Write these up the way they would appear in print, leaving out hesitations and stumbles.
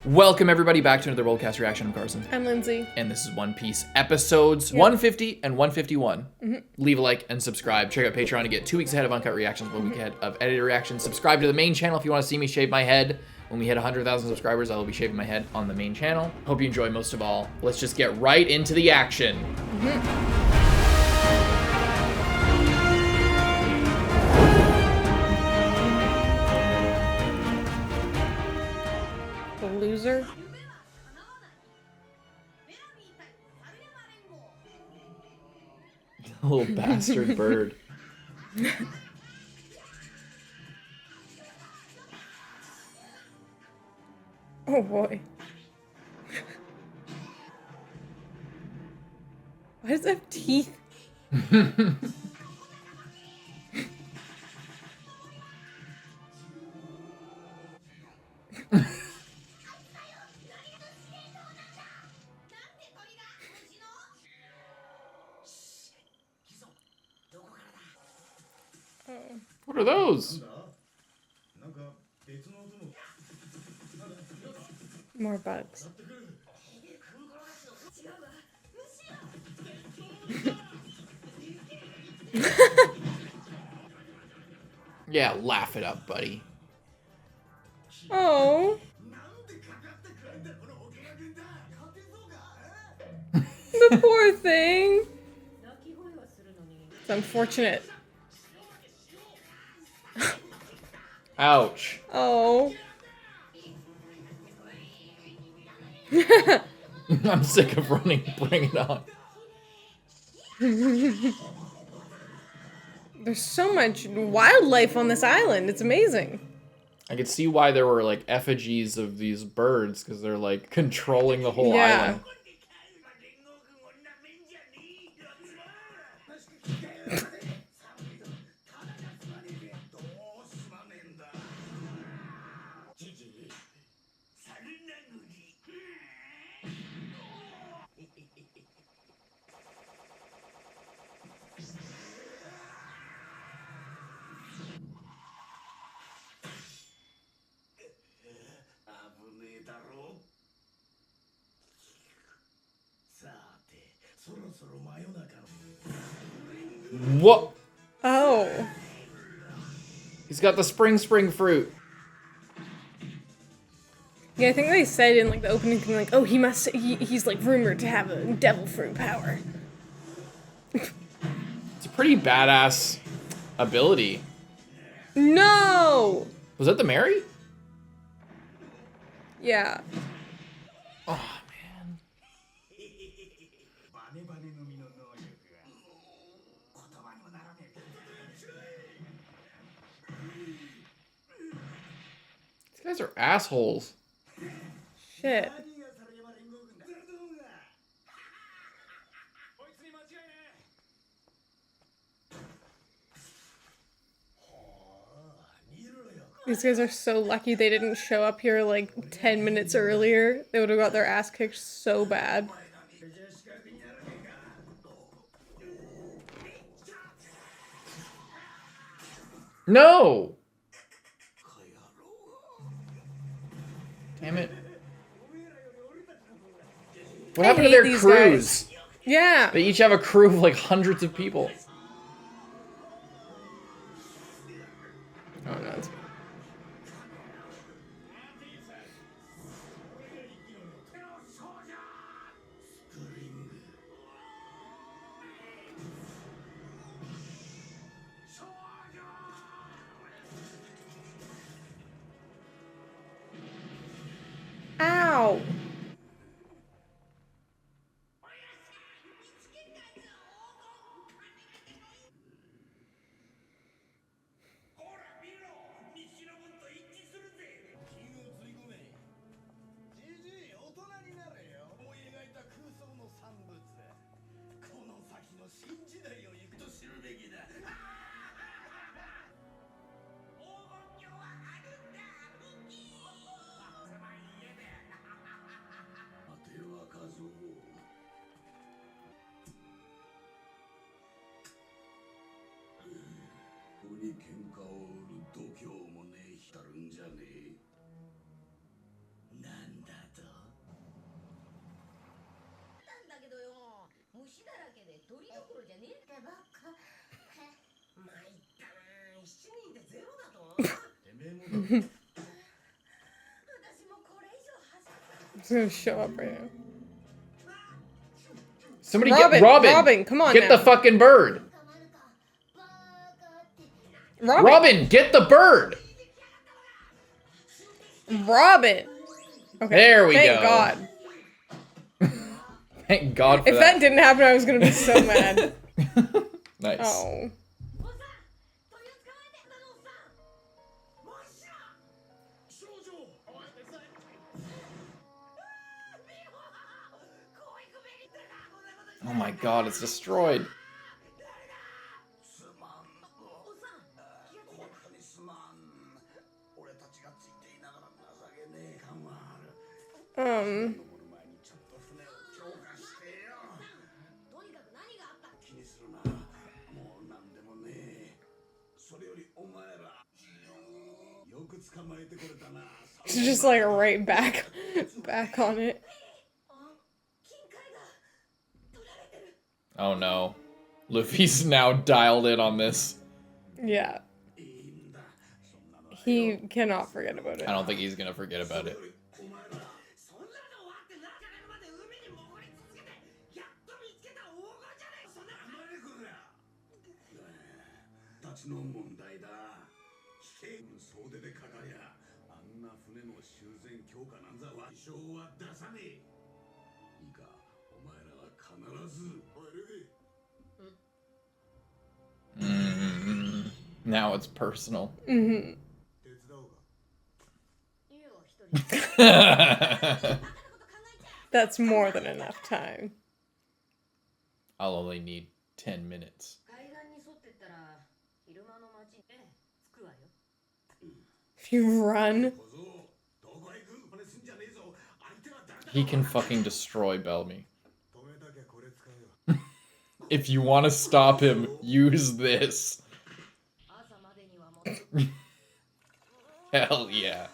Welcome everybody back to another BOLDcast reaction. I'm Carson. I'm Lindsay. And this is One Piece episodes 150 and 151. Leave a like and subscribe. Check out Patreon to get 2 weeks ahead of uncut reactions, 1 week ahead of edited reactions. Subscribe to the main channel if you want to see me shave my head. When we hit 100,000 subscribers, I will be shaving my head on the main channel. Hope you enjoy. Most of all, let's just get right into the action. The loser. Little bastard bird. Oh boy. Why does it have teeth? What are those? More bugs. Yeah, laugh it up, buddy. Oh. The poor thing. It's unfortunate. Ouch. Oh. I'm sick of running. Bring it on. There's so much wildlife on this island. It's amazing. I could see why there were like effigies of these birds, because they're like controlling the whole island. What? Oh. He's got the spring fruit. Yeah, I think they said in like the opening thing, like, oh, he's like rumored to have a devil fruit power. It's a pretty badass ability. No! Was that the Mary? Yeah. Oh, man. These guys are assholes. Shit. These guys are so lucky they didn't show up here like 10 minutes earlier. They would have got their ass kicked so bad. No! Damn it. What happened to their crews? Guys. Yeah. They each have a crew of like hundreds of people. Oh no. Ow. It's gonna show up right now. Somebody Robin, get Robin. Robin, come on Get now. the fucking bird. Robin, get the bird. Robin. Okay. There we Thank go. God. Thank God for If that didn't happen, I was gonna be so mad. Nice. Oh. Oh my God, it's destroyed. It's just like right back on it. Oh no. Luffy's now dialed in on this. Yeah. He cannot forget about it. I don't think he's gonna forget about it. Now it's personal. Mm-hmm. That's more than enough time. I'll only need 10 minutes. If you run. He can fucking destroy Bellamy. If you want to stop him, use this. Hell yeah.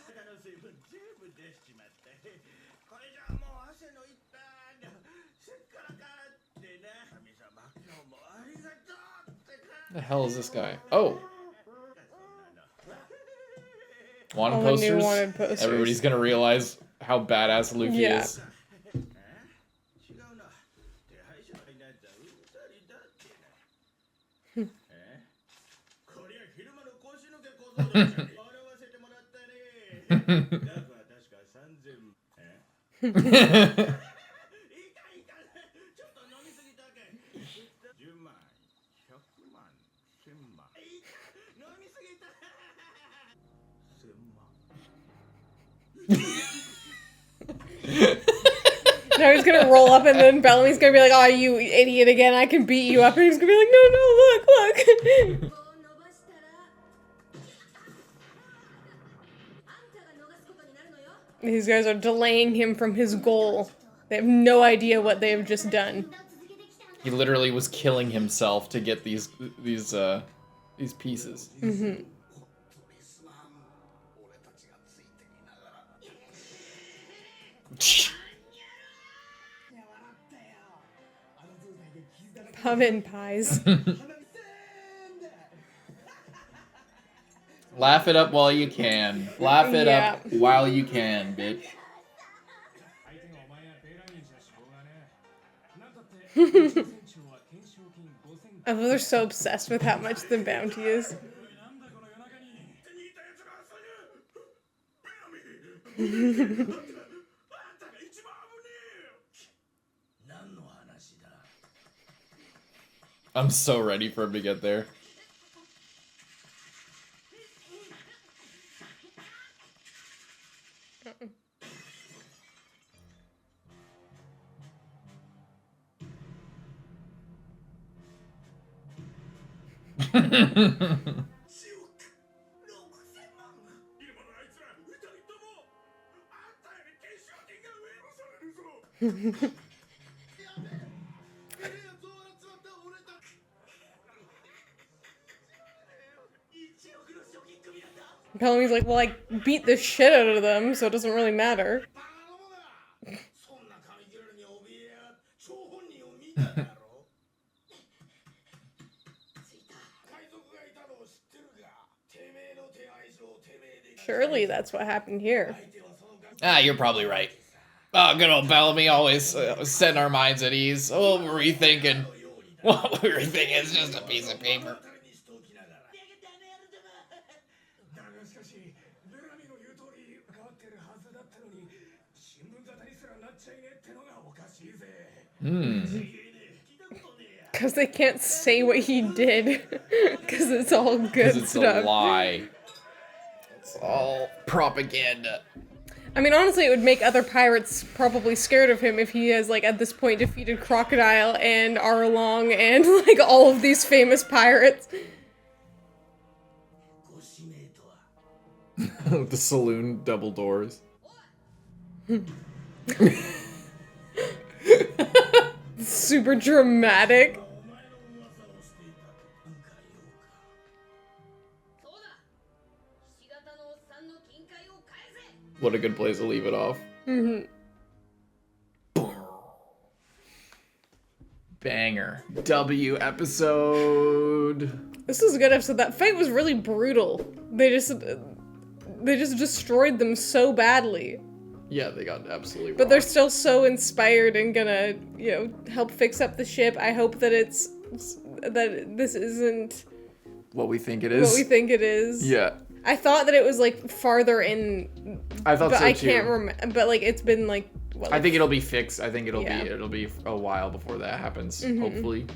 The hell is this guy? Oh! Wanted posters? Wanted posters. Everybody's gonna realize how badass Luffy is. Now he's gonna roll up and then Bellamy's gonna be like, oh, you idiot again, I can beat you up. And he's gonna be like, no, look. These guys are delaying him from his goal. They have no idea what they have just done. He literally was killing himself to get these pieces. Mm-hmm. Pumpkin pies. Laugh it up while you can. Laugh it up while you can, bitch. I love they're so obsessed with how much the bounty is. I'm so ready for him to get there. Bellamy's like, well, I beat the shit out of them, so it doesn't really matter. Surely that's what happened here. Ah, you're probably right. Oh, good old Bellamy always setting our minds at ease. Oh, what were we thinking? What we were thinking is just a piece of paper. Because they can't say what he did. Because it's all good It's stuff. a lie. It's all propaganda. I mean, honestly, it would make other pirates probably scared of him if he has, like, at this point defeated Crocodile and Arlong and, like, all of these famous pirates. The saloon double doors. Super dramatic. What a good place to leave it off. Banger. W episode. This is a good episode. That fight was really brutal. They just destroyed them so badly. Yeah, they got absolutely But they're still so inspired and gonna, you know, help fix up the ship. I hope that this isn't what we think it is. what we think it is. Yeah. I thought that it was, like, farther in. I thought but so I too. can't remember. But, like, it's been, like, what, I think it'll be fixed. I think it'll Yeah. be a while before that happens. Hopefully.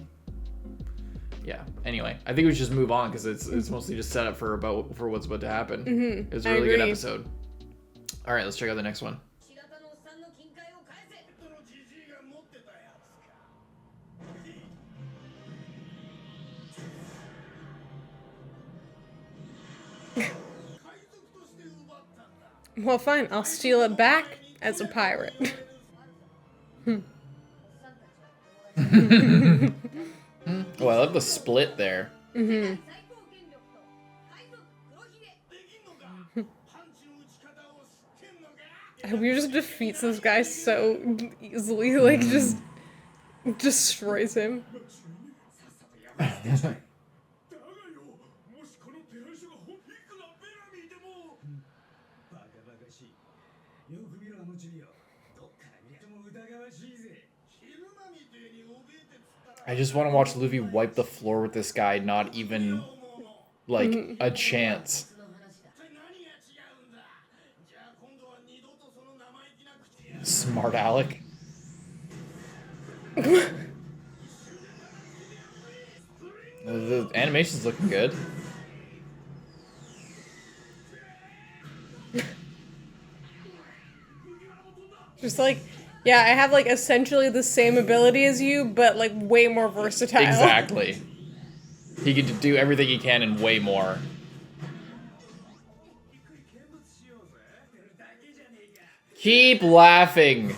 Yeah. Anyway, I think we should just move on because it's mostly just set up for what's about to happen. It was a really good episode. All right, let's check out the next one. Well, fine. I'll steal it back as a pirate. Oh, I love the split there. I hope he just defeats this guy so easily, like, just destroys him. I just want to watch Luffy wipe the floor with this guy, not even, like, a chance. Smart Alec. The animation's looking good. Just like, yeah, I have, like, essentially the same ability as you, but, like, way more versatile. Exactly. He could do everything he can and way more. Keep laughing.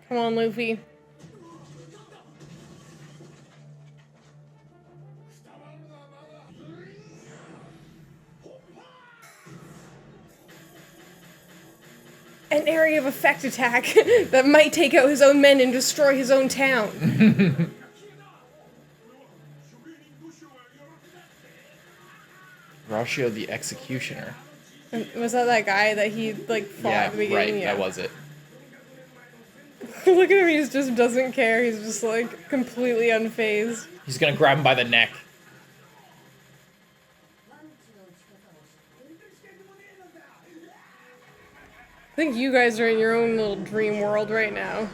Come on, Luffy. An area of effect attack that might take out his own men and destroy his own town. Ratio the Executioner. Was that guy that he, like, fought at the beginning? Right, Yeah, that was it. Look at him, he just doesn't care. He's just, like, completely unfazed. He's gonna grab him by the neck. I think you guys are in your own little dream world right now.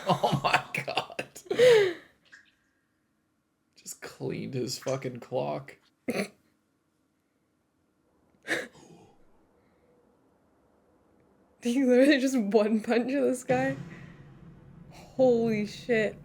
Oh my god. Just cleaned his fucking clock. He literally just one punch this guy. Holy shit.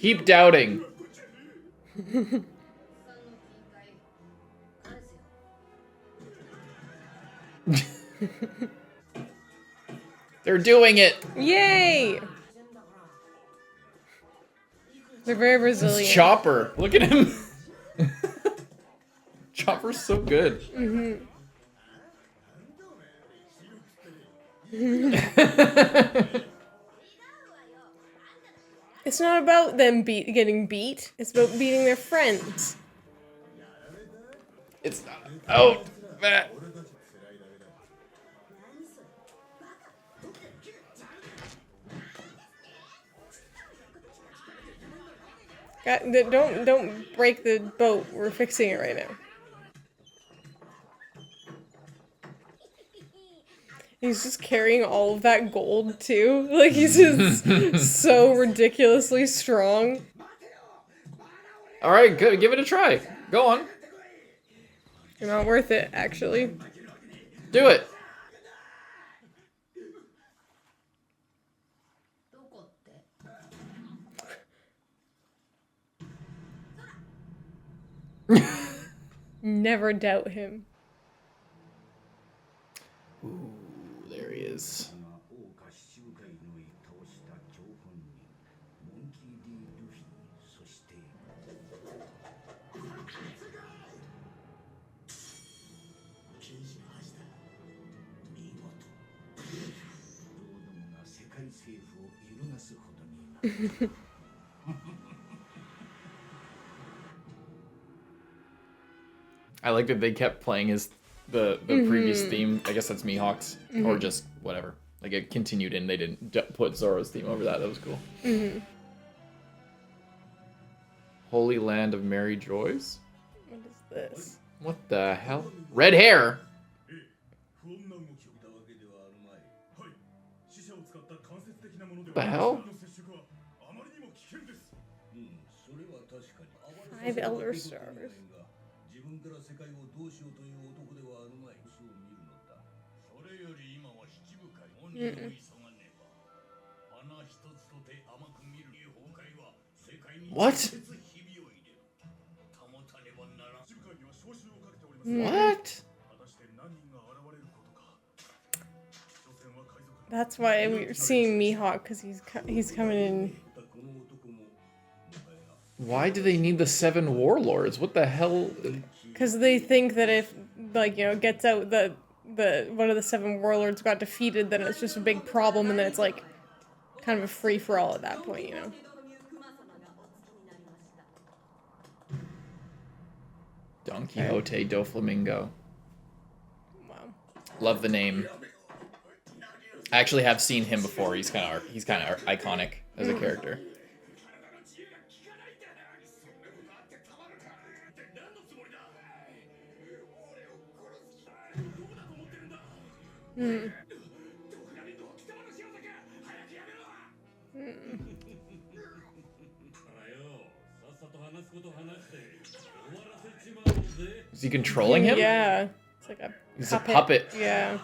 Keep doubting. They're doing it. Yay! They're very resilient. It's Chopper. Look at him. Chopper's so good. Mm-hmm. It's not about them getting beat. It's about beating their friends. It's not about that. Don't break the boat. We're fixing it right now. He's just carrying all of that gold too. Like he's just so ridiculously strong. All right, good. Give it a try. Go on. You're not worth it, actually. Do it. Never doubt him. Ooh, there he is. I like that they kept playing the previous theme. I guess that's Mihawk's, or just whatever. Like it continued and they didn't put Zoro's theme over that. That was cool. Holy Land of Merry Joys? What is this? What the hell? Red hair? What the hell? 5 Elder Stars. What? What? That's why we're seeing Mihawk, because he's coming in. Why do they need the 7 warlords? What the hell? Because they think that if, like, you know, it gets out the one of the 7 warlords got defeated, then it's just a big problem, and then it's like kind of a free for all at that point, you know. Don Quixote do Flamingo. Wow. Love the name. I actually have seen him before. He's kind of iconic as a character. Is he controlling him? Yeah. It's like a He's a puppet. Yeah.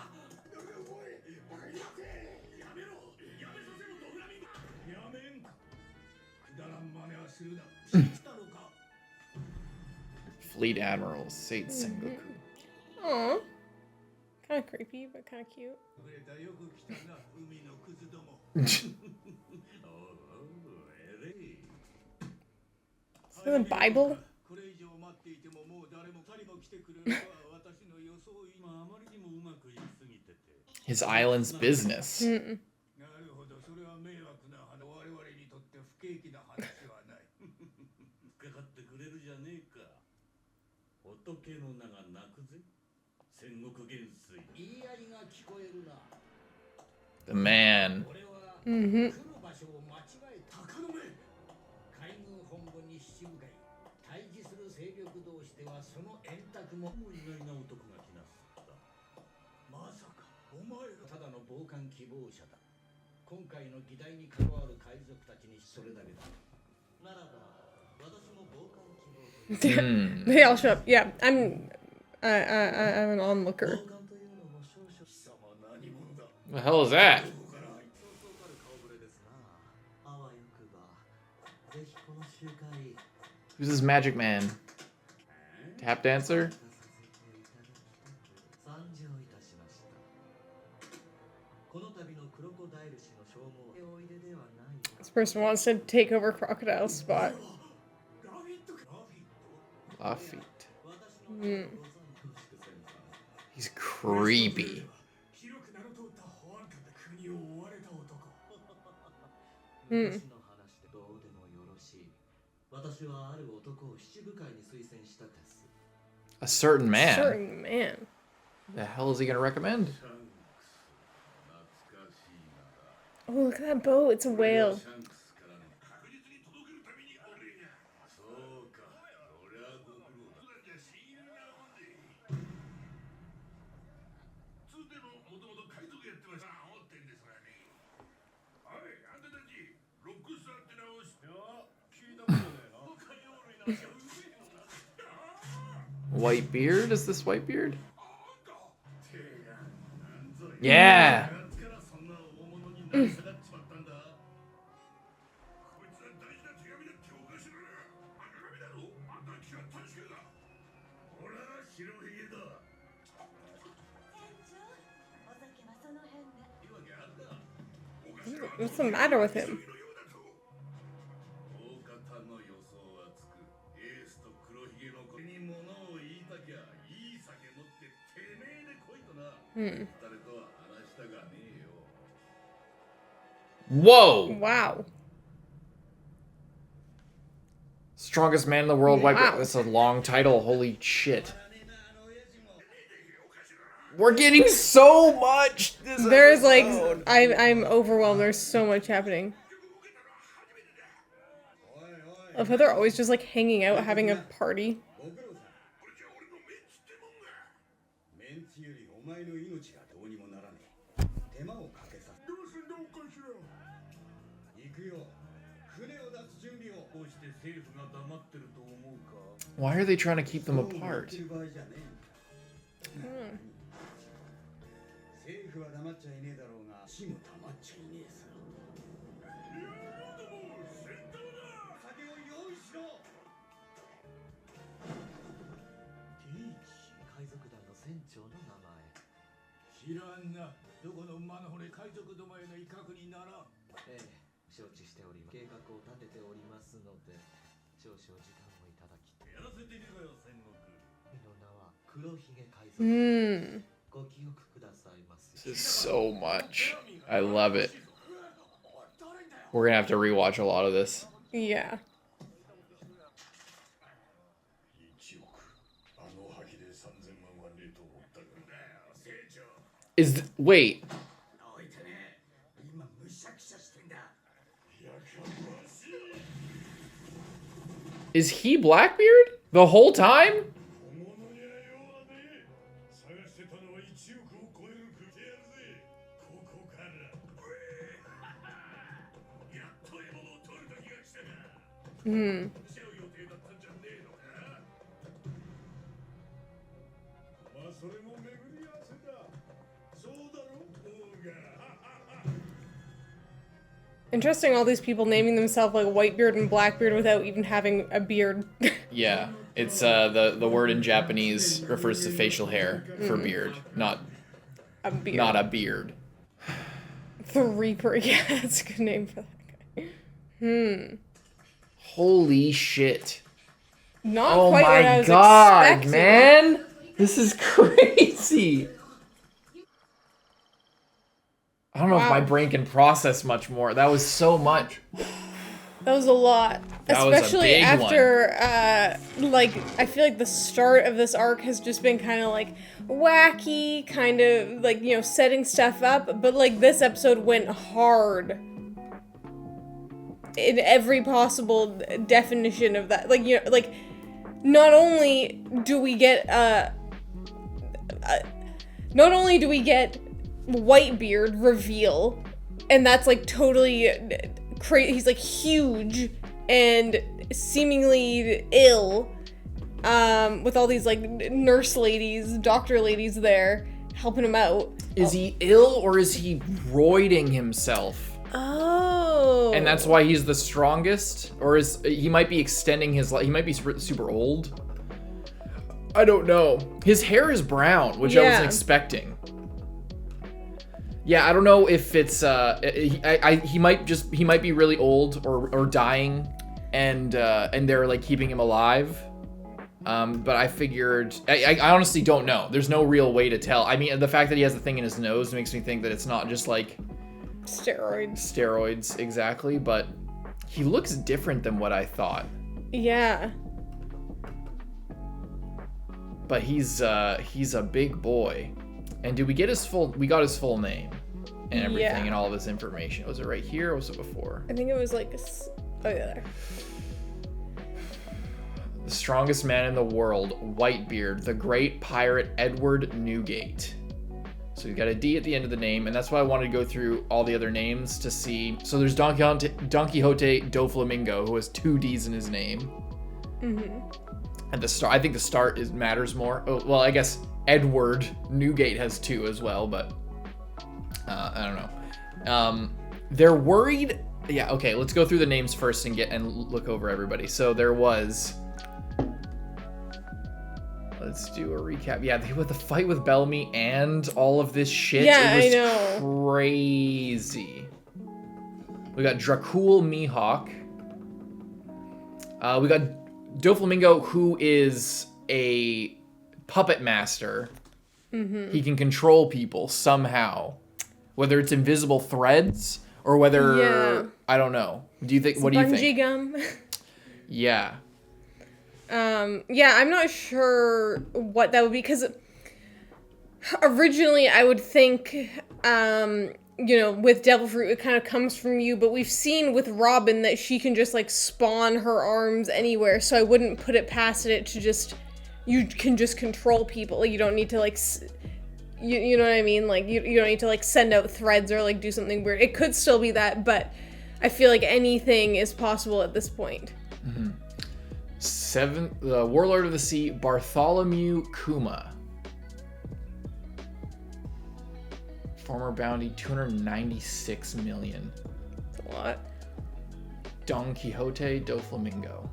Fleet Admiral Sate Sengoku. Aw. Kind of creepy, but kind of cute. Is that the Bible? His island's business. The man. They all show up. Yeah, I'm an onlooker. What the hell is Who's this magic man? Tap dancer? This person wants to take over Crocodile's spot. LUFFY. He's creepy. A certain man. Certain man. The hell is he gonna recommend? Oh, look at that boat. It's a whale. Whitebeard? Is this Whitebeard? Yeah! What's the matter with him? Whoa! Wow. Strongest man in the world. Wow. Whitebeard. That's a long title. Holy shit. We're getting so much this There's like, episode. I'm overwhelmed. There's so much happening. I love how they're always just like hanging out, having a party. Why are they trying to keep them apart? This is so much. I love it. We're gonna have to rewatch a lot of this. Yeah. Wait. Is he Blackbeard? The whole time? Interesting, all these people naming themselves like Whitebeard and Blackbeard without even having a beard. Yeah, it's the word in Japanese refers to facial hair for beard, not A beard. not a beard. The Reaper, yeah, that's a good name for that guy. Holy shit. Not Oh quite what I my was god, expecting. man! This is crazy! I don't know if Wow. my brain can process much more. That was so much. That was a lot. That was a Especially big after, like, I feel like the start of this arc has just been kind of, like, wacky, kind of, like, you know, setting stuff up, but, like, this episode went hard. In every possible definition of that. Like, you know, like, not only do we get, Whitebeard reveal, and that's like totally crazy. He's like huge and seemingly ill, with all these like nurse ladies, doctor ladies there helping him out. Is he ill or is he roiding himself? Oh. And that's why he's the strongest, or he might be extending his life. He might be super old. I don't know. His hair is brown, which I wasn't expecting. Yeah, I don't know if it's he might be really old or dying, and they're like keeping him alive. But I figured I honestly don't know. There's no real way to tell. I mean, the fact that he has the thing in his nose makes me think that it's not just like steroids exactly, but he looks different than what I thought. Yeah. But he's a big boy. And did we get his full? We got his full name and everything and all of his information. Was it right here or was it before? I think it was like oh yeah. The strongest man in the world, Whitebeard, the great pirate Edward Newgate. So we got a D at the end of the name, and that's why I wanted to go through all the other names to see. So there's Don Quixote Doflamingo, who has 2 D's in his name. And the start, I think the start matters more. Oh, well, I guess Edward Newgate has 2 as well, but I don't know. They're worried. Yeah, okay. Let's go through the names first and look over everybody. So there was. Let's do a recap. Yeah, with the fight with Bellamy and all of this shit, it was crazy. We got Dracul Mihawk. We got Doflamingo, who is a puppet master. He can control people somehow, whether it's invisible threads or whether I don't know. Do you think? What do you think? Bungee gum. Yeah. Yeah, I'm not sure what that would be, because originally I would think, with Devil Fruit, it kind of comes from you, but we've seen with Robin that she can just, like, spawn her arms anywhere, so I wouldn't put it past it to just, you can just control people. Like, you don't need to, like, you know what I mean? Like, you don't need to, like, send out threads or, like, do something weird. It could still be that, but I feel like anything is possible at this point. The Warlord of the Sea, Bartholomew Kuma. Former bounty, 296 million. That's a lot. Don Quixote Doflamingo.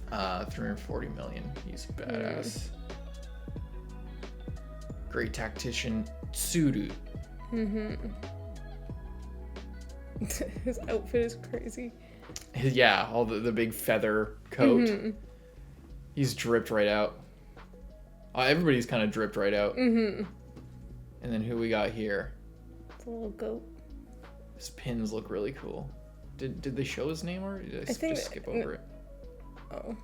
340 million. He's badass. Great tactician, Tsuru. His outfit is crazy. Yeah, all the big feather coat. He's dripped right out. Everybody's kind of dripped right out. And then who we got here? It's a little goat. His pins look really cool. Did they show his name or did I just skip over it? Oh.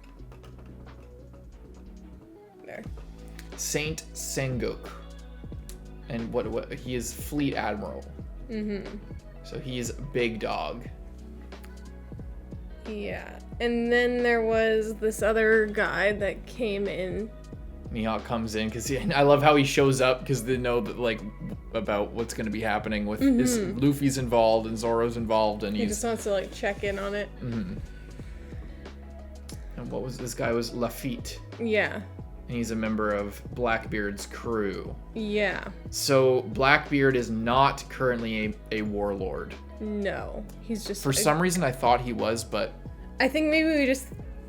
There. Saint Sengoku. And what he is Fleet Admiral. So he's Big Dog. Yeah, and then there was this other guy that came in. Mihawk comes in because I love how he shows up because they know that, like, about what's going to be happening with his Luffy's involved and Zoro's involved, and he just wants to, like, check in on it. And what was this guy? Was Lafitte. Yeah. And he's a member of Blackbeard's crew. Yeah. So Blackbeard is not currently a warlord. No, he's just. For some reason, I thought he was, but I think maybe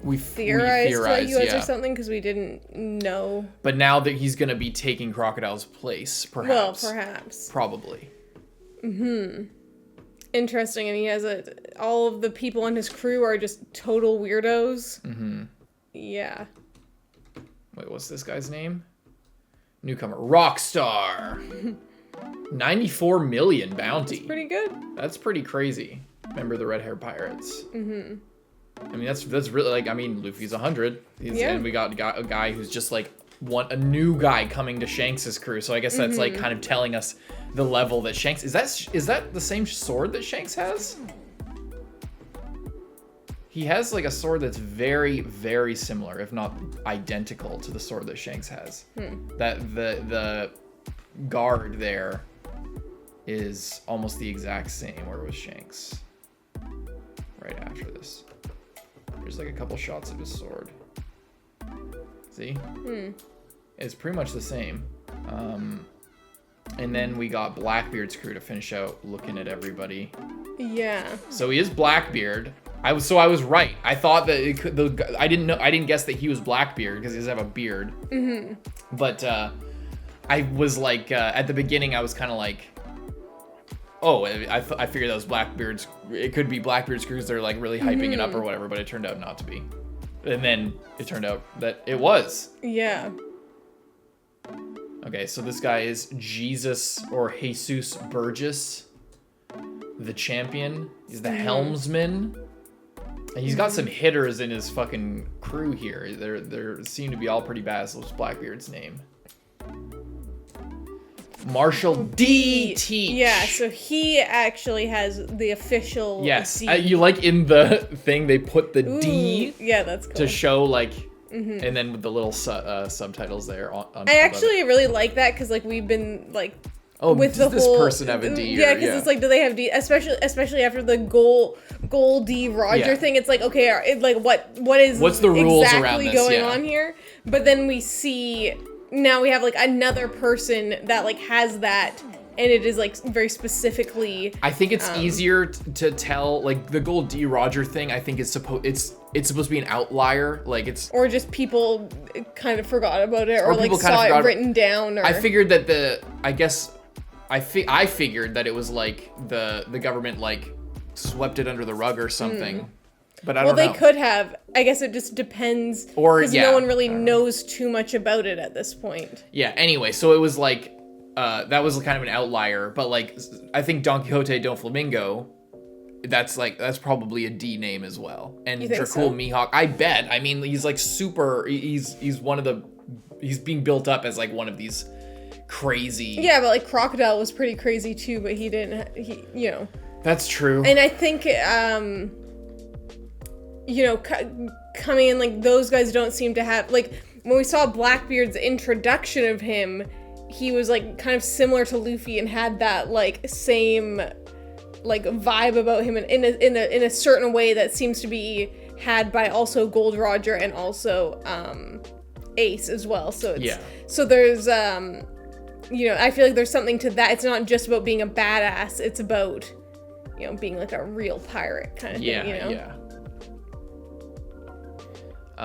we theorized like he was or something because we didn't know. But now that he's gonna be taking Crocodile's place, perhaps. Well, perhaps. Probably. Interesting, and he has all of the people in his crew are just total weirdos. Yeah. Wait, what's this guy's name? Newcomer, Rockstar. 94 million bounty. That's pretty good. That's pretty crazy. Remember the Red Hair Pirates. I mean, that's really, like, I mean, Luffy's 100. And we got a guy who's just like a new guy coming to Shanks's crew. So I guess that's like kind of telling us the level that Shanks is that the same sword that Shanks has? He has like a sword that's very, very similar, if not identical, to the sword that Shanks has. That the guard there is almost the exact same where it was Shanks. Right after this. There's like a couple shots of his sword. See? It's pretty much the same. And And then we got Blackbeard's crew to finish out looking at everybody. Yeah. So he is Blackbeard. I was right. I thought that it could, I didn't guess that he was Blackbeard because he does have a beard. Mm-hmm. But I was like, at the beginning, I was kind of like, oh, I figured that was Blackbeard's. It could be Blackbeard's crew because they're like really hyping it up or whatever. But it turned out not to be. And then it turned out that it was. Yeah. Okay, so this guy is Jesus or Jesus Burgess, the champion. He's the helmsman. And he's got some hitters in his fucking crew here. They seem to be all pretty bad. So what's Blackbeard's name? Marshall D. Teach. Yeah, so he actually has the official Yes, D. you like in the thing they put the D. Yeah, that's cool. To show like, and then with the little subtitles there on I actually really like that because like we've been like. Oh, with does the this whole, person have a D? Yeah, because it's like, do they have D? Especially after the goal D Roger thing. It's like, okay, what's the rules exactly around this? going on here? But then we see now we have like another person that like has that, and it is like very specifically. I think it's easier to tell. Like the gold D Roger thing, I think it's supposed to be an outlier. Like it's or just people kind of forgot about it, or like people kind of saw it written down. Or I figured that I figured that it was like the government like swept it under the rug or something. But I don't know. Well, they could have. I guess it just depends. Or because no one really knows too much about it at this point. Yeah. Anyway, so it was like that was kind of an outlier. But like I think Don Quixote do Flamingo, that's probably a D name as well. And Dracul so? Mihawk, I bet. I mean, he's like super. He's being built up as like one of these crazy. Yeah, but like Crocodile was pretty crazy too, but he didn't. You know. That's true. And I think coming in like those guys don't seem to have like when we saw Blackbeard's introduction of him, he was like kind of similar to Luffy and had that like same like vibe about him in a certain way that seems to be had by also Gold Roger and also Ace as well. So it's so there's I feel like there's something to that. It's not just about being a badass, it's about being like a real pirate kind of thing, Yeah.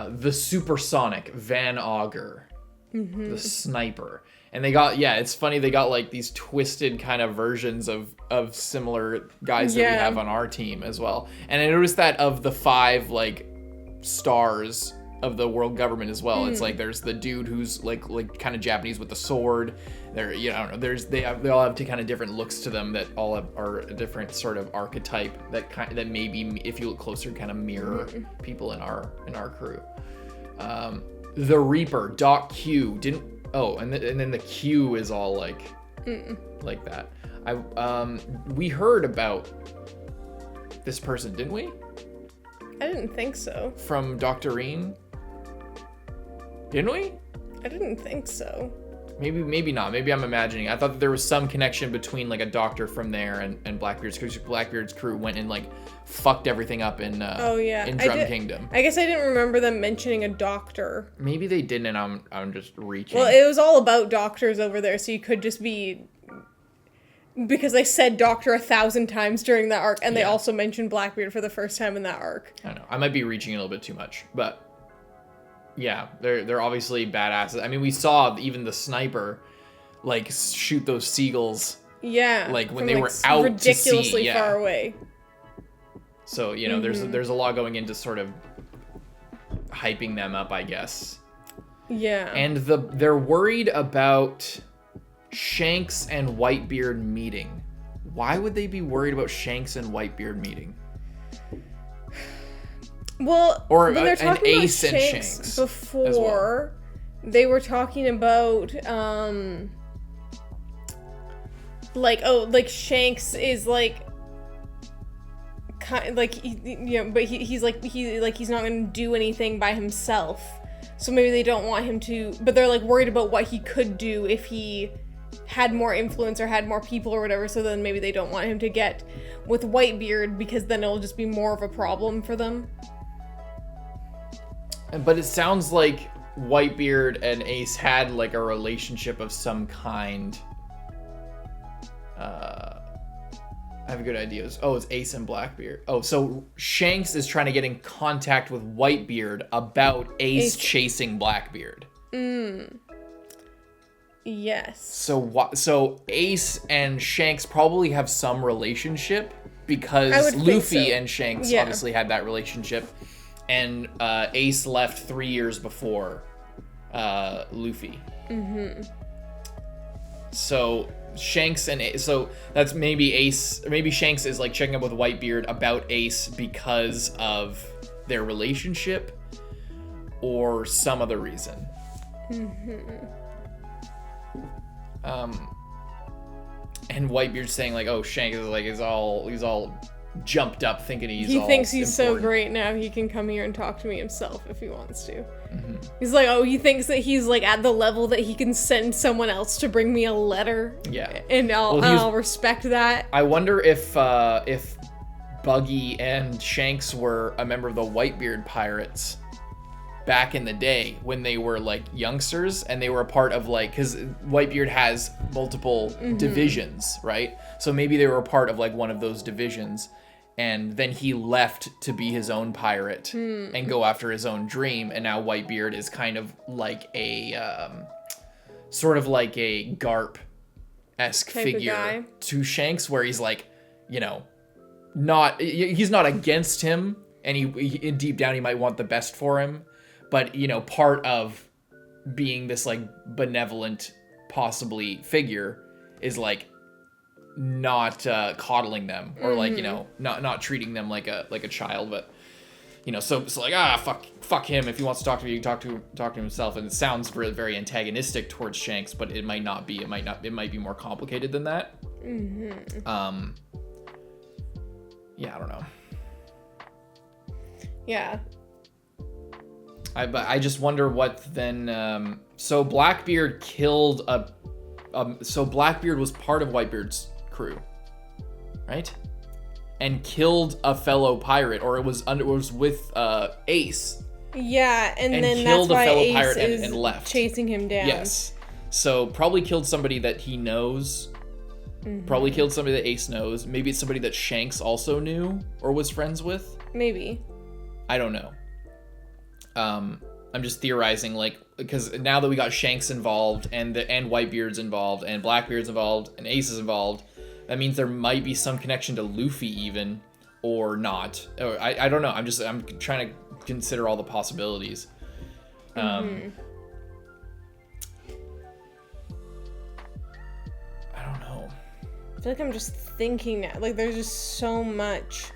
The supersonic Van Augur, the sniper. And they got, it's funny, they got like these twisted kind of versions of similar guys that we have on our team as well. And I noticed that of the 5 like stars of the world government as well. It's like there's the dude who's like kind of Japanese with the sword. There, I don't know. They all have kind of different looks to them that all are a different sort of archetype that maybe if you look closer kind of mirror people in our crew. The Reaper, Doc Q didn't. Oh, and then the Q is all like that. We heard about this person, didn't we? I didn't think so. From Dr. Reen? Didn't we? I didn't think so. Maybe not. Maybe I'm imagining. I thought that there was some connection between like a doctor from there and Blackbeard's crew. Blackbeard's crew went and like fucked everything up in in Drum Kingdom. I guess I didn't remember them mentioning a doctor. Maybe they didn't, and I'm just reaching. Well, it was all about doctors over there, so you could just be because they said doctor 1,000 times during that arc, and they also mentioned Blackbeard for the first time in that arc. I don't know. I might be reaching a little bit too much, but. Yeah, they're obviously badasses. I mean, we saw even the sniper, like, shoot those seagulls. Yeah. Like, when they were out ridiculously to sea. far away. So, there's a lot going into sort of hyping them up, I guess. Yeah. And they're worried about Shanks and Whitebeard meeting. Why would they be worried about Shanks and Whitebeard meeting? Well, or when they're talking an Ace about and Shanks before, they were talking about Shanks is like kind of like but he's not going to do anything by himself. So maybe they don't want him to, but they're like worried about what he could do if he had more influence or had more people or whatever. So then maybe they don't want him to get with Whitebeard because then it'll just be more of a problem for them. But it sounds like Whitebeard and Ace had like a relationship of some kind I have a good idea. Oh, it's Ace and Blackbeard. Oh, so Shanks is trying to get in contact with Whitebeard about Ace chasing Blackbeard. Yes. So Ace and Shanks probably have some relationship because Luffy and Shanks obviously had that relationship, and Ace left 3 years before Luffy. So Shanks and so that's maybe Ace, or maybe Shanks is like checking up with Whitebeard about Ace because of their relationship or some other reason. And Whitebeard's saying like, oh, Shanks is like he's all jumped up thinking he thinks he's so great now he can come here and talk to me himself if he wants to. He's like, oh, he thinks that he's like at the level that he can send someone else to bring me a letter. Yeah. And I'll respect that. I wonder if Buggy and Shanks were a member of the Whitebeard pirates back in the day when they were like youngsters, and they were a part of like, because Whitebeard has multiple divisions, right? So maybe they were a part of like one of those divisions, and then he left to be his own pirate and go after his own dream, and now Whitebeard is kind of like a sort of like a garp-esque figure to Shanks, where he's like, you know, he's not against him, and he deep down he might want the best for him. But, you know, part of being this, like, benevolent, possibly, figure is, like, not coddling them. Or, like, you know, not treating them like a child. But, you know, so like, fuck him. If he wants to talk to me, he can talk to himself. And it sounds very, very antagonistic towards Shanks, but it might not be. It might be more complicated than that. Yeah, I don't know. Yeah. But I just wonder what then. So Blackbeard killed so Blackbeard was part of Whitebeard's crew, right? And killed a fellow pirate, or it was with Ace. Yeah, and then killed that's why a fellow Ace pirate is and left, chasing him down. Yes. So probably killed somebody that he knows. Probably killed somebody that Ace knows. Maybe it's somebody that Shanks also knew or was friends with. Maybe. I don't know. I'm just theorizing, like, because now that we got Shanks involved and Whitebeard's involved and Blackbeard's involved and Ace is involved, that means there might be some connection to Luffy even, or not. Or I don't know. I'm trying to consider all the possibilities. I don't know. I feel like I'm just thinking now. Like, there's just so much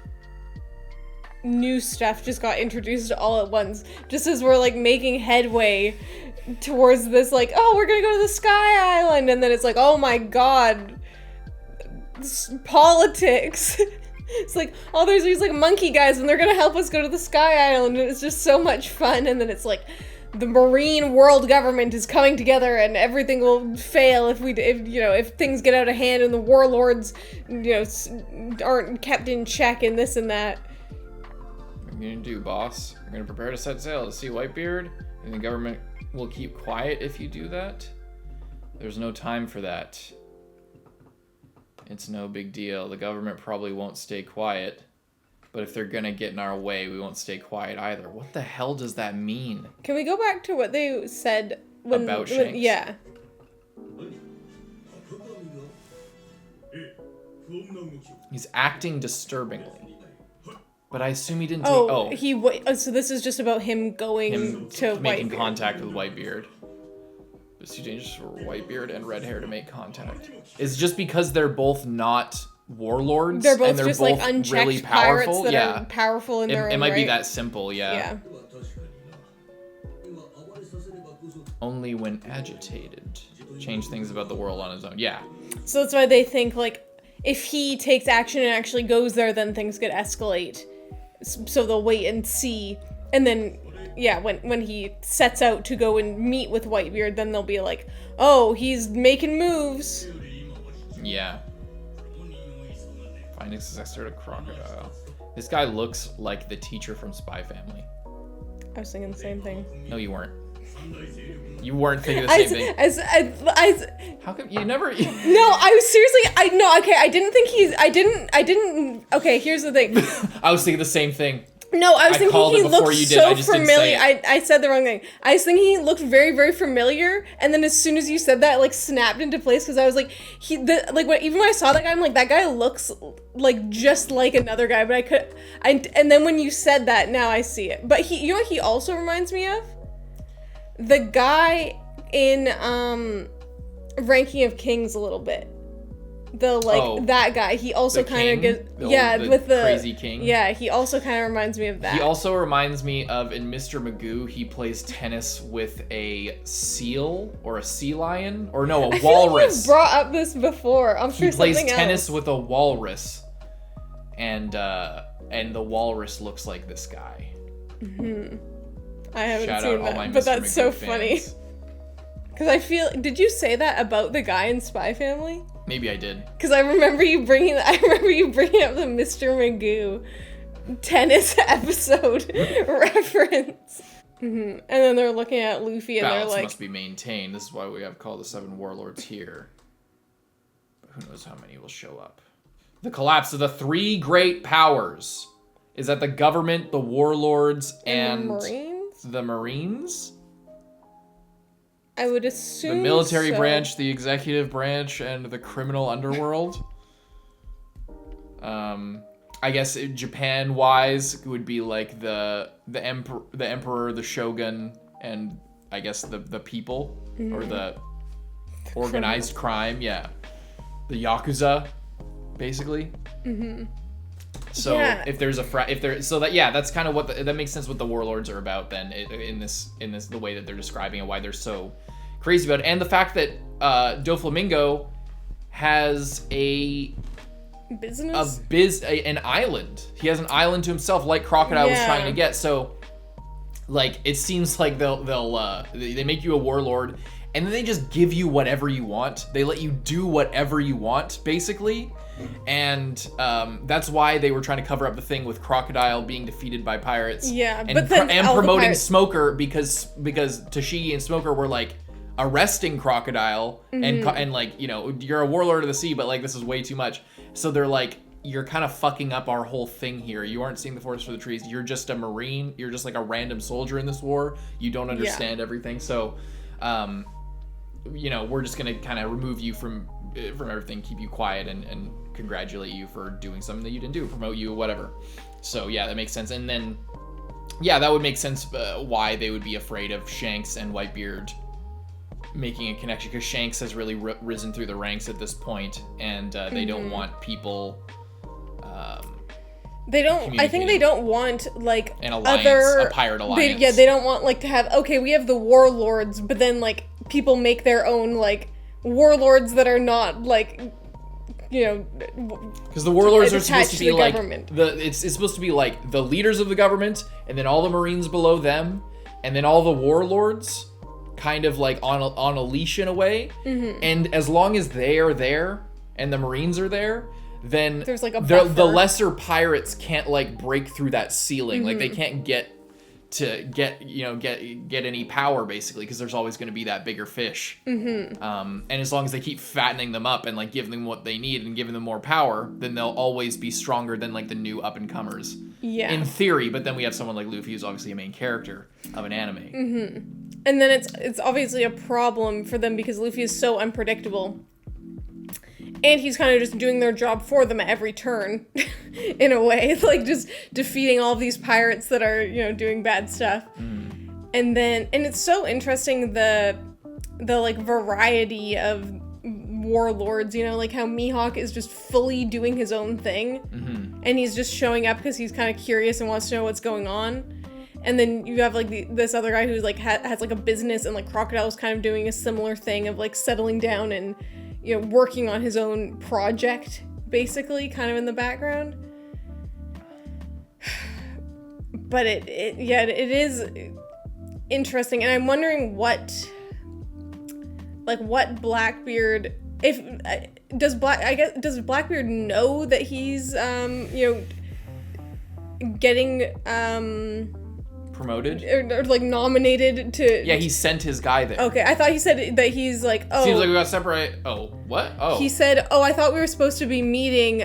new stuff just got introduced all at once, just as we're like making headway towards this, like, oh, we're gonna go to the Sky Island, and then it's like, oh my god, politics. It's like, oh, there's these like monkey guys and they're gonna help us go to the Sky Island, and it's just so much fun. And then it's like the marine world government is coming together and everything will fail if things get out of hand and the warlords, aren't kept in check and this and that. What are you gonna do, boss? You're gonna prepare to set sail to see Whitebeard, and the government will keep quiet if you do that? There's no time for that. It's no big deal. The government probably won't stay quiet, but if they're gonna get in our way, we won't stay quiet either. What the hell does that mean? Can we go back to what they said about Shanks? Yeah. He's acting disturbingly. But I assume he didn't so this is just about him going to making Whitebeard. contact with Whitebeard. It's too dangerous for Whitebeard and Red Hair to make contact. It's just because they're both not warlords. They're both and they're just both like unchecked really powerful. pirates that are powerful in their own It might right. be that simple, yeah. Yeah. Only when agitated. Change things about the world on his own. Yeah. So that's why they think, like, if he takes action and actually goes there, then things could escalate. So they'll wait and see. And then, yeah, when he sets out to go and meet with Whitebeard, then they'll be like, oh, he's making moves. Yeah. Finding successor to Crocodile. This guy looks like the teacher from Spy Family. I was thinking the same thing. No, you weren't. You weren't thinking the same thing. How come you never? No, I was seriously. Okay. I didn't. Okay, here's the thing. I was thinking the same thing. No, I was thinking he looked so familiar. Didn't say I said the wrong thing. I was thinking he looked very, very familiar, and then as soon as you said that, it, like, snapped into place, because I was like, even when I saw that guy, I'm like, that guy looks like just like another guy, but and then when you said that, now I see it. But you know what he also reminds me of? The guy in Ranking of Kings a little bit. That guy, he also kind of gets with the crazy king. Yeah, he also kind of reminds me of that. He also reminds me of, in Mr. Magoo, he plays tennis with a seal or a sea lion, or no, a walrus. I feel like you've brought up this before. I'm sure something else. He plays tennis with a walrus, and the walrus looks like this guy. Mm-hmm. I haven't Shout seen out all my that, but Mr. that's Magoo so fans. funny. Because did you say that about the guy in Spy Family? Maybe I did. Because I remember you bringing up the Mr. Magoo tennis episode reference. Mm-hmm. And then they're looking at Luffy and Balance they're like, must be maintained. This is why we have called the 7 warlords here. But who knows how many will show up. The collapse of the 3 great powers. Is that the government, the warlords, and the Marines? I would assume the military branch, the executive branch, and the criminal underworld. I guess Japan-wise would be like the emperor, the shogun, and I guess the people, or the organized crime. Yeah, the yakuza, basically. Mm-hmm. So if there's that's kind of what that makes sense what the warlords are about then in this the way that they're describing it, why they're so crazy about it, and the fact that Doflamingo has an island. He has an island to himself, like Crocodile was trying to get. So like it seems like they make you a warlord, and then they just give you whatever you want. They let you do whatever you want, basically. And that's why they were trying to cover up the thing with Crocodile being defeated by pirates. Yeah, and promoting Smoker because Tashigi and Smoker were like arresting Crocodile and like, you know, you're a warlord of the sea, but like this is way too much. So they're like, you're kind of fucking up our whole thing here. You aren't seeing the forest for the trees. You're just a Marine. You're just like a random soldier in this war. You don't understand everything. So, you know, we're just gonna kind of remove you from everything, keep you quiet, and congratulate you for doing something that you didn't do, promote you, whatever. So yeah, that makes sense. And then that would make sense why they would be afraid of Shanks and Whitebeard making a connection, because Shanks has really risen through the ranks at this point, and they don't want people I think they don't want like an alliance, a pirate alliance. They don't want like to have, okay, we have the warlords, but then like people make their own like warlords that are not like, you know, because the warlords are supposed to be like government. It's supposed to be like the leaders of the government, and then all the Marines below them, and then all the warlords kind of like on a leash in a way. And as long as they are there and the Marines are there, then there's like the lesser pirates can't like break through that ceiling. Like they can't get any power, basically, because there's always going to be that bigger fish. And as long as they keep fattening them up and like giving them what they need and giving them more power, then they'll always be stronger than like the new up and comers. Yeah. In theory, but then we have someone like Luffy, who's obviously a main character of an anime. And then it's obviously a problem for them because Luffy is so unpredictable. And he's kind of just doing their job for them at every turn, in a way, like just defeating all of these pirates that are, you know, doing bad stuff. And it's so interesting the like variety of warlords, you know, like how Mihawk is just fully doing his own thing, and he's just showing up because he's kind of curious and wants to know what's going on. And then you have like this other guy who's like has like a business, and like Crocodile's kind of doing a similar thing of like settling down and, you know, working on his own project, basically, kind of in the background. But it is interesting, and I'm wondering what Blackbeard, does Blackbeard know that he's you know, getting promoted. Or like nominated to... Yeah, he sent his guy there. Okay, I thought he said that he's like, oh... Seems like we got separate... Oh, what? Oh. He said, oh, I thought we were supposed to be meeting,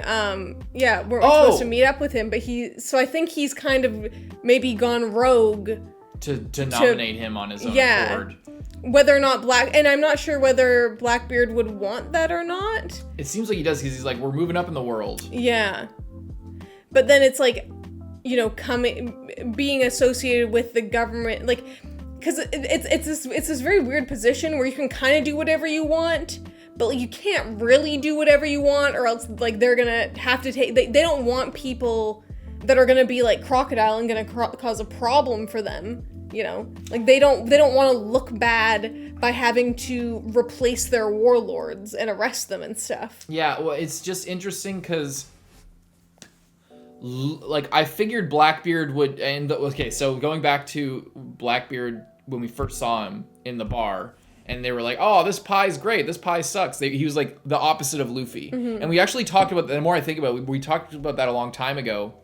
yeah, we're supposed to meet up with him, but so I think he's kind of maybe gone rogue. To nominate him on his own board. Whether or not and I'm not sure whether Blackbeard would want that or not. It seems like he does, because he's like, we're moving up in the world. Yeah. But then it's like, you know, being associated with the government, like, because it's this very weird position where you can kind of do whatever you want, but like, you can't really do whatever you want, or else like they're gonna have to take. They don't want people that are gonna be like Crocodile and gonna cause a problem for them. You know, like they don't want to look bad by having to replace their warlords and arrest them and stuff. Yeah, well, it's just interesting because. Like, I figured Blackbeard would, okay, so going back to Blackbeard when we first saw him in the bar, and they were like, oh, this pie's great, this pie sucks. He was like the opposite of Luffy. Mm-hmm. And we actually talked about, the more I think about it, we talked about that a long time ago,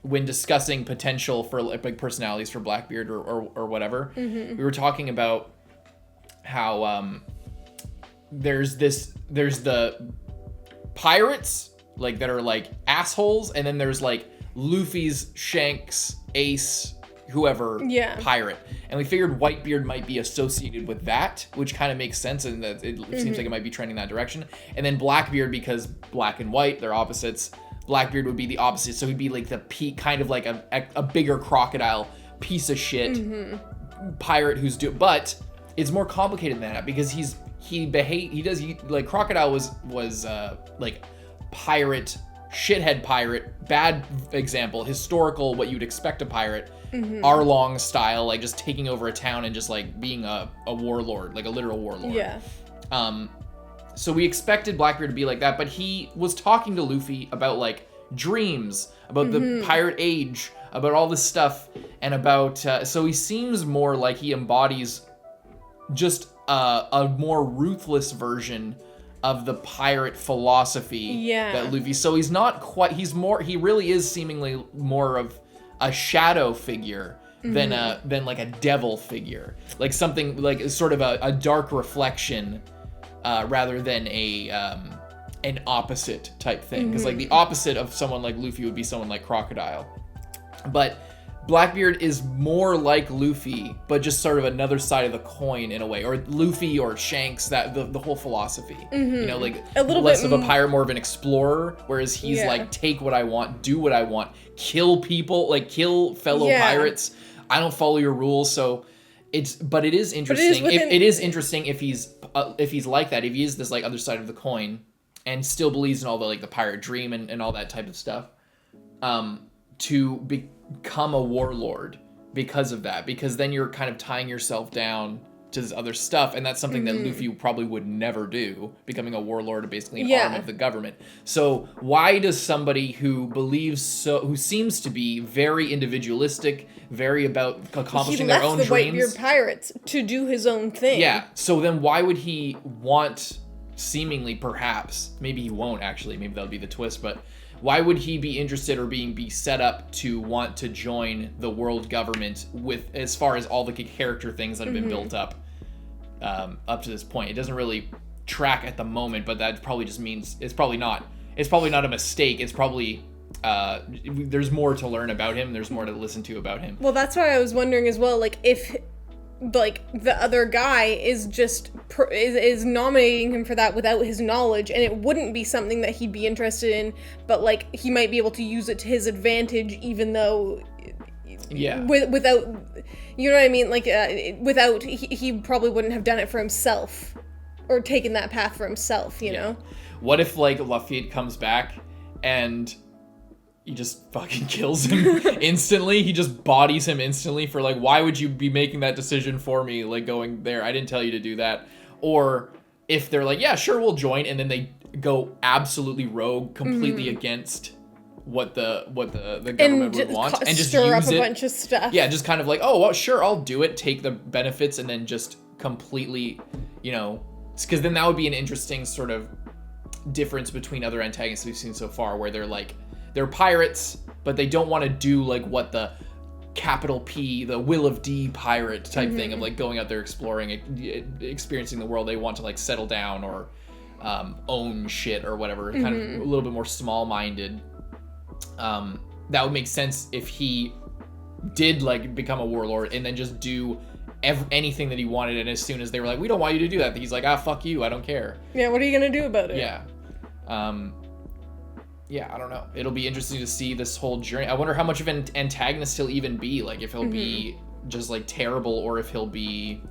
when discussing potential for like personalities for Blackbeard or whatever. Mm-hmm. We were talking about how there's the pirates, like, that are like assholes, and then there's like Luffy's, Shanks, Ace, whoever pirate, and we figured Whitebeard might be associated with that, which kind of makes sense, and that it seems like it might be trending that direction. And then Blackbeard, because black and white, they're opposites. Blackbeard would be the opposite, so he'd be like the kind of like a bigger crocodile piece of shit pirate who's but it's more complicated than that, because Crocodile was like pirate, shithead pirate, bad example, historical, what you'd expect a pirate, Arlong style, like just taking over a town and just like being a warlord, like a literal warlord. Yeah. So we expected Blackbeard to be like that, but he was talking to Luffy about like dreams, about the pirate age, about all this stuff, and about, so he seems more like he embodies just a more ruthless version of the pirate philosophy that Luffy. So he's not quite. He really is seemingly more of a shadow figure than like a devil figure, like something like sort of a dark reflection, rather than an opposite type thing. Because like the opposite of someone like Luffy would be someone like Crocodile, but Blackbeard is more like Luffy, but just sort of another side of the coin in a way, or Luffy or Shanks, that the whole philosophy, you know, like a little less of a pirate, more of an explorer, whereas he's like, take what I want, do what I want, kill people, like kill fellow pirates. I don't follow your rules. So but it is interesting. It is interesting if he's like that, if he is this like other side of the coin and still believes in all the like the pirate dream and all that type of stuff, to become a warlord because of that, because then you're kind of tying yourself down to this other stuff, and that's something that Luffy probably would never do, becoming a warlord or basically an arm of the government. So why does somebody who seems to be very individualistic, very about accomplishing their own dreams, he left the Whitebeard pirates to do his own thing? Yeah. So then why would he want, seemingly, perhaps, maybe he won't actually, maybe that'll be the twist, but why would he be interested or be set up to want to join the world government with, as far as all the character things that have been built up to this point? It doesn't really track at the moment, but that probably just means it's probably not a mistake. It's probably there's more to learn about him. There's more to listen to about him. Well, that's why I was wondering as well, like if like the other guy is just is nominating him for that without his knowledge, and it wouldn't be something that he'd be interested in, but like he might be able to use it to his advantage, even though without, you know what I mean, like without he probably wouldn't have done it for himself or taken that path for himself, you know. What if like Luffy comes back and he just fucking kills him instantly? He just bodies him instantly for like, why would you be making that decision for me? Like going there, I didn't tell you to do that. Or if they're like, yeah, sure, we'll join, and then they go absolutely rogue, completely against what the government would want, and just stir use up a bunch of stuff. Yeah, just kind of like, oh, well, sure, I'll do it, take the benefits, and then just completely, you know, because then that would be an interesting sort of difference between other antagonists we've seen so far, where they're pirates, but they don't want to do like what the capital P, the Will of D pirate type thing of like going out there exploring, experiencing the world. They want to like settle down or own shit or whatever, kind of a little bit more small-minded. That would make sense if he did like become a warlord and then just do anything that he wanted, and as soon as they were like, we don't want you to do that, he's like, fuck you, I don't care. Yeah, what are you gonna do about it? Yeah. Yeah, I don't know. It'll be interesting to see this whole journey. I wonder how much of an antagonist he'll even be. Like, if he'll be just, like, terrible, or if he'll be,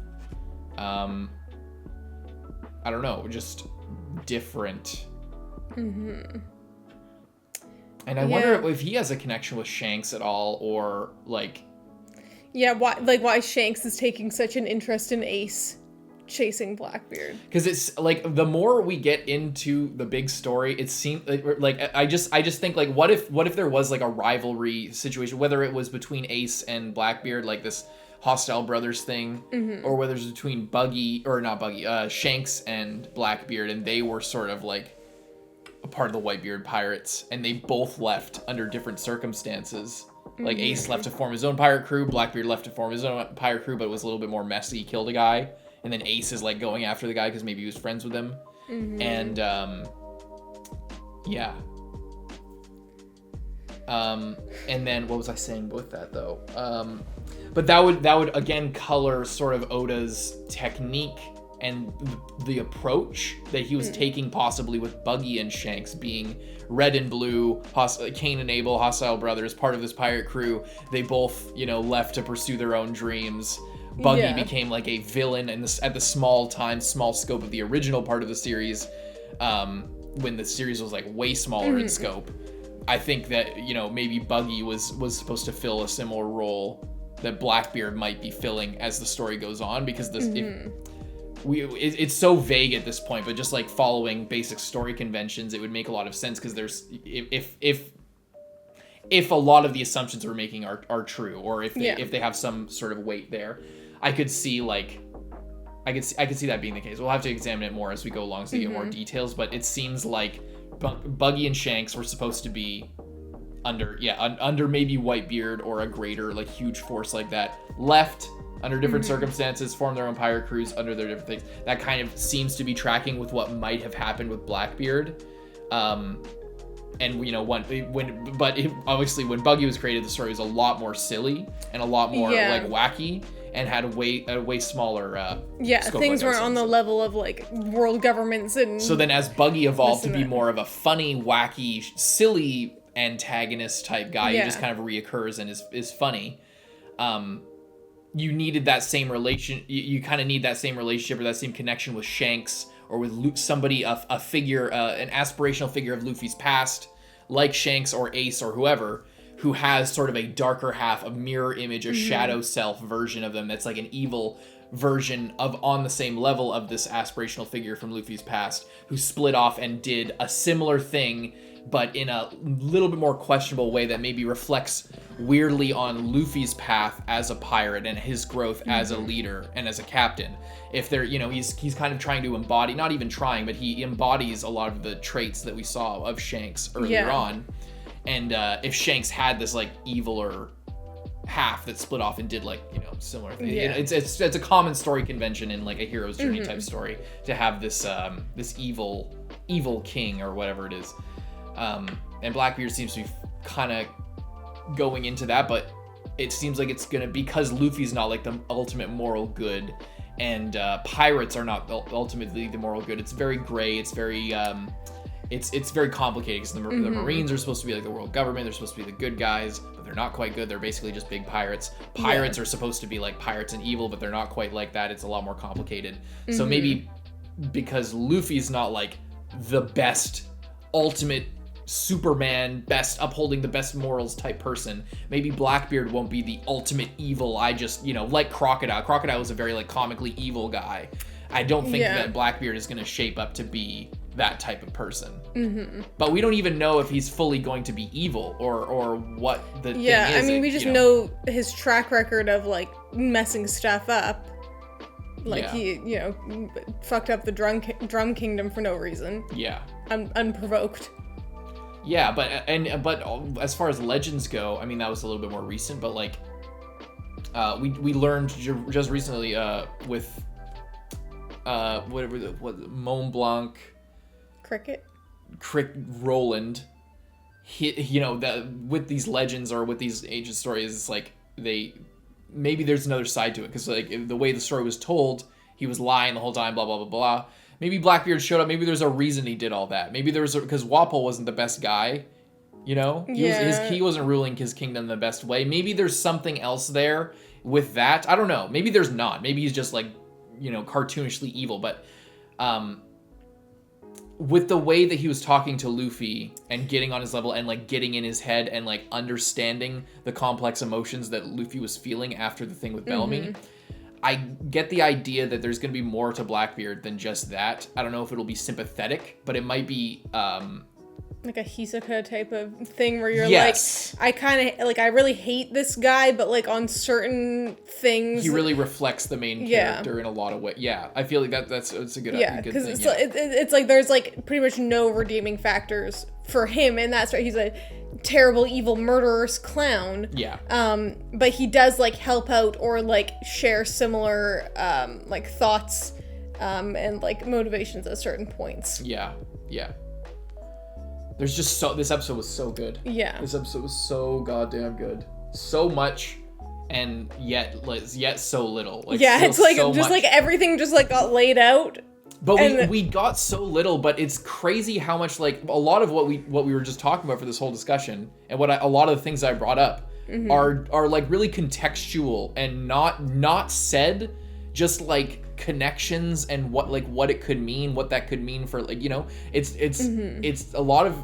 I don't know, just different. And I wonder if he has a connection with Shanks at all, or, like... Yeah, why Shanks is taking such an interest in Ace chasing Blackbeard. Because it's like the more we get into the big story, it seems like I just think like what if there was like a rivalry situation, whether it was between Ace and Blackbeard, like this hostile brothers thing, or whether it's between Shanks and Blackbeard, and they were sort of like a part of the Whitebeard pirates, and they both left under different circumstances. Like Ace left to form his own pirate crew, Blackbeard left to form his own pirate crew, but it was a little bit more messy, killed a guy. And then Ace is like going after the guy because maybe he was friends with him. And yeah. And then what was I saying with that though? But that would again color sort of Oda's technique and the approach that he was taking, possibly with Buggy and Shanks being red and blue, Cain and Abel, hostile brothers, part of this pirate crew. They both, left to pursue their own dreams. Buggy became like a villain at the small scope of the original part of the series, when the series was like way smaller in scope. I think that, maybe Buggy was supposed to fill a similar role that Blackbeard might be filling as the story goes on, because it's so vague at this point, but just like following basic story conventions, it would make a lot of sense, because there's if a lot of the assumptions we're making are true, or if they have some sort of weight there, I could see I could see that being the case. We'll have to examine it more as we go along so we get more details, but it seems like Buggy and Shanks were supposed to be under maybe Whitebeard or a greater, like, huge force like that, left under different circumstances, form their own pirate crews under their different things. That kind of seems to be tracking with what might have happened with Blackbeard. And obviously when Buggy was created, the story was a lot more silly and a lot more like wacky, and had a way smaller scope, things weren't on the level of like world governments. And so then as Buggy evolved to be more of a funny, wacky, silly antagonist type guy who just kind of reoccurs and is funny, you needed that same you kind of need that same relationship or that same connection with Shanks, or with somebody, a figure, an aspirational figure of Luffy's past, like Shanks or Ace or whoever, who has sort of a darker half, a mirror image, a shadow self version of them that's like an evil version of, on the same level of this aspirational figure from Luffy's past, who split off and did a similar thing, but in a little bit more questionable way that maybe reflects weirdly on Luffy's path as a pirate and his growth as a leader and as a captain. If they're, he's kind of trying to embody, not even trying, but he embodies a lot of the traits that we saw of Shanks earlier on. And if Shanks had this like eviler half that split off and did like, similar things. It's a common story convention in like a hero's journey type story to have this this evil king or whatever it is. And Blackbeard seems to be kind of going into that, but it seems like it's gonna, because Luffy's not like the ultimate moral good, and pirates are not ultimately the moral good. It's very gray. It's very it's very complicated, because the Marines are supposed to be like the world government. They're supposed to be the good guys, but they're not quite good. They're basically just big pirates. Pirates are supposed to be like pirates and evil, but they're not quite like that. It's a lot more complicated. So maybe because Luffy's not like the best ultimate Superman, best upholding the best morals type person, maybe Blackbeard won't be the ultimate evil. Like Crocodile. Crocodile was a very like comically evil guy. I don't think that Blackbeard is going to shape up to be that type of person. But we don't even know if he's fully going to be evil or what the thing is. I mean, we just know his track record of like messing stuff up. Like he, fucked up the drum kingdom for no reason. Yeah. Unprovoked. Yeah, but as far as legends go, I mean, that was a little bit more recent, but like we learned just recently with what Mont Blanc Roland, that with these legends or with these ancient stories, it's like maybe there's another side to it, because like the way the story was told, he was lying the whole time, blah blah blah blah. Maybe Blackbeard showed up. Maybe there's a reason he did all that. Maybe there was because Wapol wasn't the best guy. He wasn't ruling his kingdom the best way. Maybe there's something else there with that. I don't know. Maybe there's not. Maybe he's just like, cartoonishly evil. But with the way that he was talking to Luffy and getting on his level and like getting in his head and like understanding the complex emotions that Luffy was feeling after the thing with Bellamy, I get the idea that there's going to be more to Blackbeard than just that. I don't know if it'll be sympathetic, but it might be like a Hisoka type of thing where you're yes. like, I really hate this guy, but like on certain things he really reflects the main character in a lot of ways. Yeah, I feel like it's a good thing. Because it's like there's like pretty much no redeeming factors for him, and that's right. He's a terrible, evil, murderous clown. Yeah. But he does like help out or like share similar like thoughts and like motivations at certain points. Yeah. There's just this episode was so good. Yeah. This episode was so goddamn good. So much, and yet so little. Like, it's like so just much. like everything just like got laid out. But we got so little, but it's crazy how much like a lot of what we were just talking about for this whole discussion, and a lot of the things I brought up are like really contextual and not said, just like connections and what it could mean, what that could mean for like, it's a lot of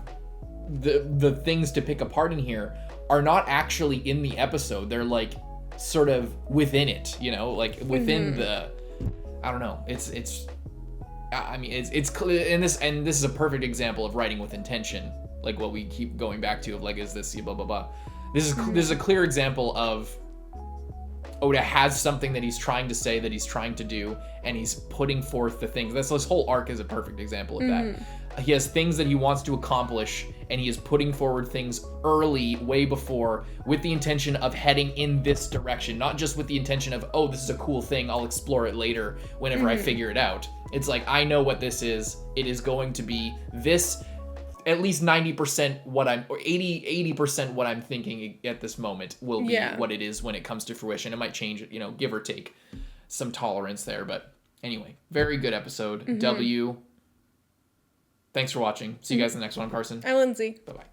the things to pick apart in here are not actually in the episode. They're like sort of within it, like within the, I don't know. It's clear, and this is a perfect example of writing with intention, like what we keep going back to of like, is this blah blah blah. This is a clear example of Oda has something that he's trying to say, that he's trying to do, and he's putting forth the things. This whole arc is a perfect example of that. He has things that he wants to accomplish, and he is putting forward things early, way before, with the intention of heading in this direction, not just with the intention of, oh, this is a cool thing, I'll explore it later whenever I figure it out. It's like, I know what this is. It is going to be this, at least 90% what I'm, or 80% what I'm thinking at this moment will be what it is when it comes to fruition. It might change, give or take some tolerance there. But anyway, very good episode. W. Thanks for watching. See you guys in the next one, Carson. I'm Lindsay. Bye-bye.